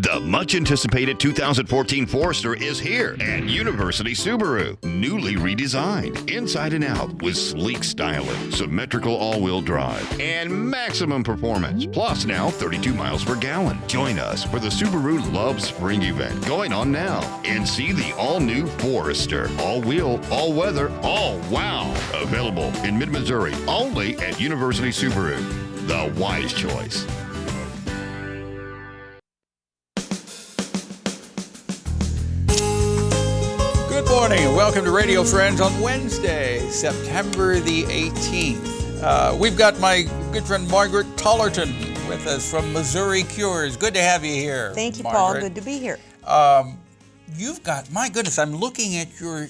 The much-anticipated 2014 Forester is here at University Subaru. Newly redesigned, inside and out, with sleek styling, symmetrical all-wheel drive, and maximum performance. Plus now 32 miles per gallon. Join us for the Subaru Love Spring event going on now. And see the all-new Forester. All-wheel, all-weather, all-wow. Available in mid-Missouri, only at University Subaru. The wise choice. Good morning and welcome to Radio Friends on Wednesday, September the 18th. We've got my good friend Margaret Tollerton with us from Missouri Cures. Good to have you here. Thank you, Margaret. Paul. Good to be here. You've got, my goodness, I'm looking at your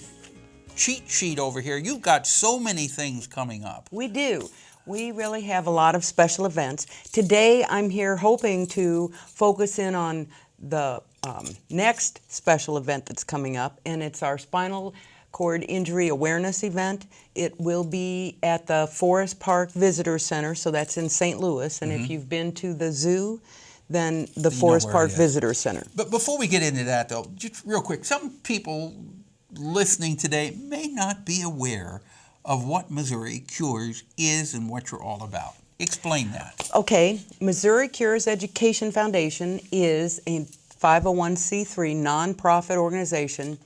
cheat sheet over here. You've got so many things coming up. We do. We really have a lot of special events. Today I'm here hoping to focus in on the next special event that's coming up, and it's our spinal cord injury awareness event. It will be at the Forest Park Visitor Center, so that's in St. Louis, and if you've been to the zoo, then the Forest Park Visitor Center. But before we get into that, though, just real quick, some people listening today may not be aware of what Missouri Cures is and what you're all about. Explain that. Okay, Missouri Cures Education Foundation is a 501c3 nonprofit organization,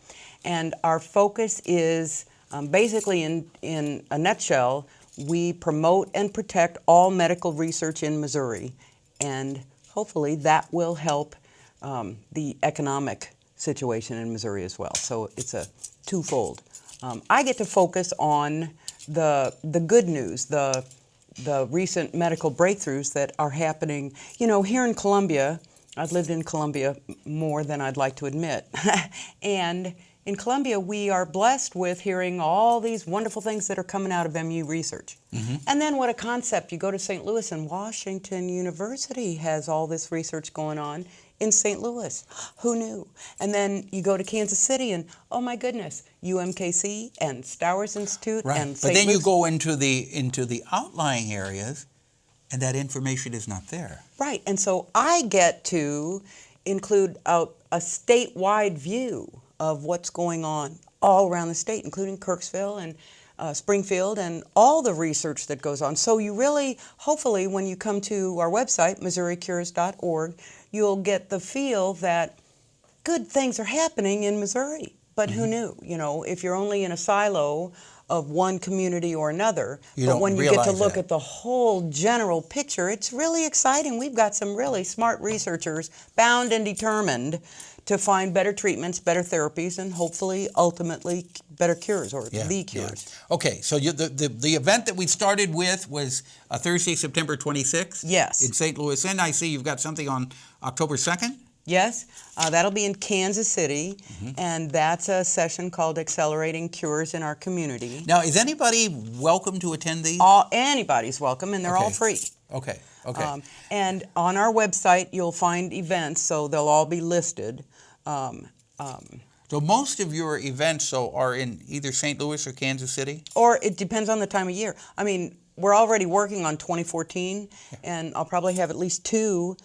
and our focus is basically, in a nutshell, we promote and protect all medical research in Missouri, and hopefully that will help the economic situation in Missouri as well. So it's a twofold. I get to focus on the good news, the recent medical breakthroughs that are happening. You know, here in Columbia, I've lived in Columbia more than I'd like to admit. And in Columbia, we are blessed with hearing all these wonderful things that are coming out of MU research. And then what a concept. You go to St. Louis, and Washington University has all this research going on in St. Louis. Who knew? And then you go to Kansas City, and oh my goodness, UMKC and Stowers Institute and St. But then Luke's. you go into the outlying areas, and that information is not there. Right, and so I get to include a statewide view of what's going on all around the state, including Kirksville and Springfield and all the research that goes on. So you really, hopefully, when you come to our website, MissouriCures.org, you'll get the feel that good things are happening in Missouri. But who knew? You know, if you're only in a silo of one community or another, but when you get to look at the whole general picture, it's really exciting. We've got some really smart researchers bound and determined to find better treatments, better therapies, and hopefully, ultimately, better cures, or the cures. Yeah. Okay, so the event that we started with was Thursday, September 26th? Yes. In St. Louis. And I see you've got something on October 2nd? Yes, that'll be in Kansas City, and that's a session called Accelerating Cures in Our Community. Now, is anybody welcome to attend these? Anybody's welcome, and they're all free. Okay. And on our website, you'll find events, so they'll all be listed. So most of your events are in either St. Louis or Kansas City? Or it depends on the time of year. I mean, we're already working on 2014, and I'll probably have at least two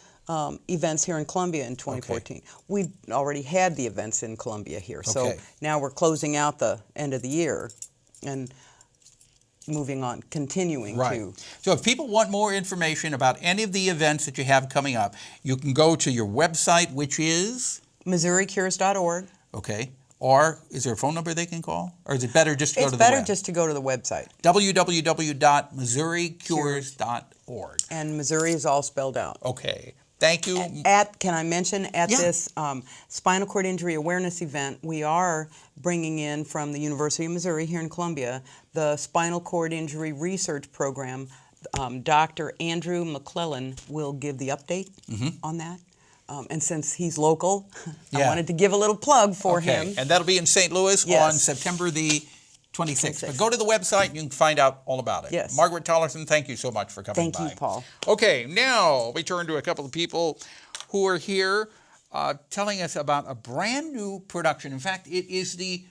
events here in Columbia in 2014. Okay. We've already had the events in Columbia here, so now we're closing out the end of the year and moving on, continuing to. So if people want more information about any of the events that you have coming up, you can go to your website, which is? MissouriCures.org. Okay. Or is there a phone number they can call? Or is it better just to go to the web? It's better just to go to the website. www.MissouriCures.org. And Missouri is all spelled out. Okay. Thank you. Can I mention, this spinal cord injury awareness event, we are bringing in from the University of Missouri here in Columbia, the spinal cord injury research program. Dr. Andrew McClellan will give the update on that. And since he's local, I wanted to give a little plug for him. And that'll be in St. Louis on September the 26th. But go to the website and you can find out all about it. Yes. Margaret Tollerton, thank you so much for coming by. Thank you, Paul. Okay, now we turn to a couple of people who are here telling us about a brand new production. In fact, it is the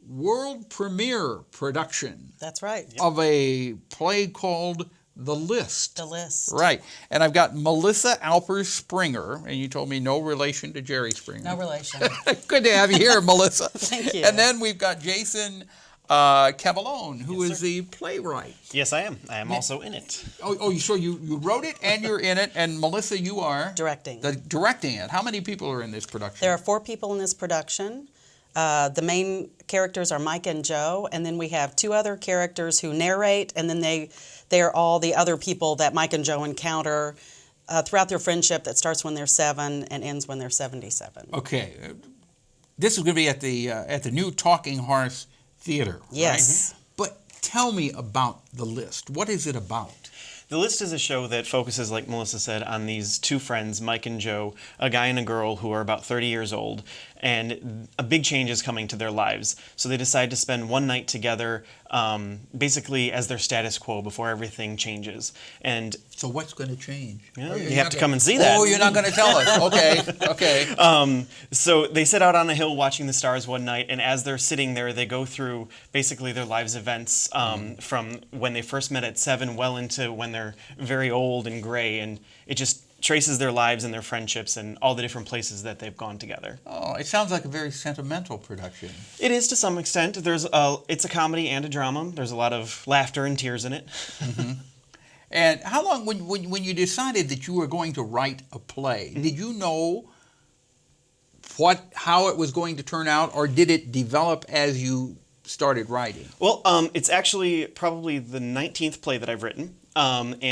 world premiere production. That's right. Of a play called The List. The List. Right. And I've got Melissa Alpers-SPRINGER, and you told me no relation to Jerry Springer. No relation. Good to have you here, Melissa. Thank you. And then we've got Jason Cavallone, who is the playwright. Yes, I am. I am also in it. So you wrote it and you're in it, and Melissa, you are? Directing. Directing it. How many people are in this production? There are 4 people in this production. The main characters are Mike and Joe, and then we have 2 other characters who narrate, and then they're all the other people that Mike and Joe encounter throughout their friendship that starts when they're 7 and ends when they're 77. Okay. This is going to be at the new Talking Horse Theater, Yes. right? But tell me about The List. What is it about? The List is a show that focuses, like Melissa said, on these 2 friends, Mike and Joe, a guy and a girl who are about 30 years old, and a big change is coming to their lives. So they decide to spend one night together, basically as their status quo before everything changes. And so what's going to change? Yeah, you have to come and see that. Oh, you're not going to tell us. Okay. So they sit out on a hill watching the stars one night, and as they're sitting there, they go through basically their lives' events from when they first met at 7 well into when they're very old and gray, and it just traces their lives and their friendships and all the different places that they've gone together. Oh, it sounds like a very sentimental production. It is to some extent. It's a comedy and a drama. There's a lot of laughter and tears in it. Mm-hmm. And how long, when you decided that you were going to write a play, did you know how it was going to turn out, or did it develop as you started writing? Well, it's actually probably the 19th play that I've written. And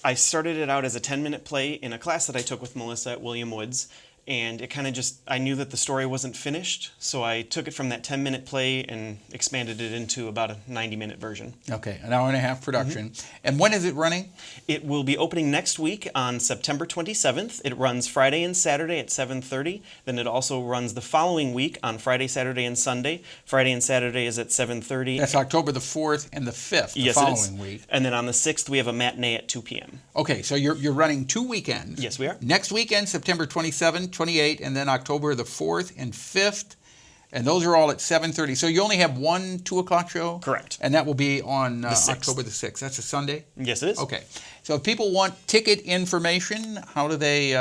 I started it out as a 10-minute play in a class that I took with Melissa at William Woods. And it kind of I knew that the story wasn't finished, so I took it from that 10-minute play and expanded it into about a 90-minute version. Okay, an hour and a half production. Mm-hmm. And when is it running? It will be opening next week on September 27th. It runs Friday and Saturday at 7:30. Then it also runs the following week on Friday, Saturday, and Sunday. Friday and Saturday is at 7:30. That's October the 4th and the 5th, the following week. And then on the 6th, we have a matinee at 2 p.m. Okay, so you're running 2 weekends. Yes, we are. Next weekend, September 27th, 28, and then October the 4th and 5th, and those are all at 7:30. So you only have one 2 o'clock show? Correct. And that will be on October the 6th. That's a Sunday? Yes, it is. Okay. So if people want ticket information, how do they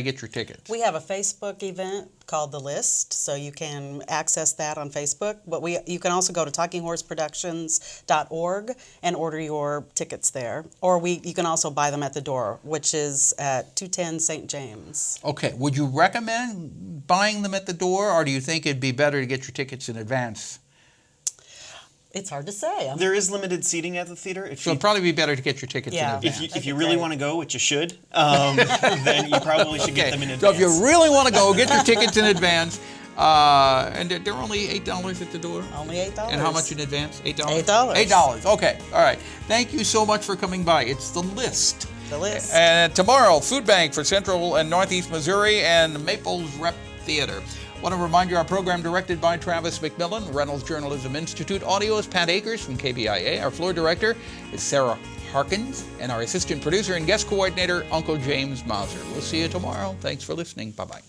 get your tickets? We have a Facebook event called The List, so you can access that on Facebook. But you can also go to talkinghorseproductions.org and order your tickets there. Or you can also buy them at the door, which is at 210 St. James. Okay. Would you recommend buying them at the door, or do you think it'd be better to get your tickets in advance? It's hard to say. There is limited seating at the theater. So it'd probably be better to get your tickets in advance. If you really want to go, which you should, then you probably should get them in advance. So if you really want to go, get your tickets in advance. And they're only $8 at the door? Only $8. And how much in advance? $8? $8. $8. Okay. All right. Thank you so much for coming by. It's The List. The List. And tomorrow, Food Bank for Central and Northeast Missouri and Maples Rep Theater. I want to remind you our program directed by Travis McMillan, Reynolds Journalism Institute. Audio is Pat Akers from KBIA. Our floor director is Sarah Harkins, and our assistant producer and guest coordinator, Uncle James Mauser. We'll see you tomorrow. Thanks for listening. Bye-bye.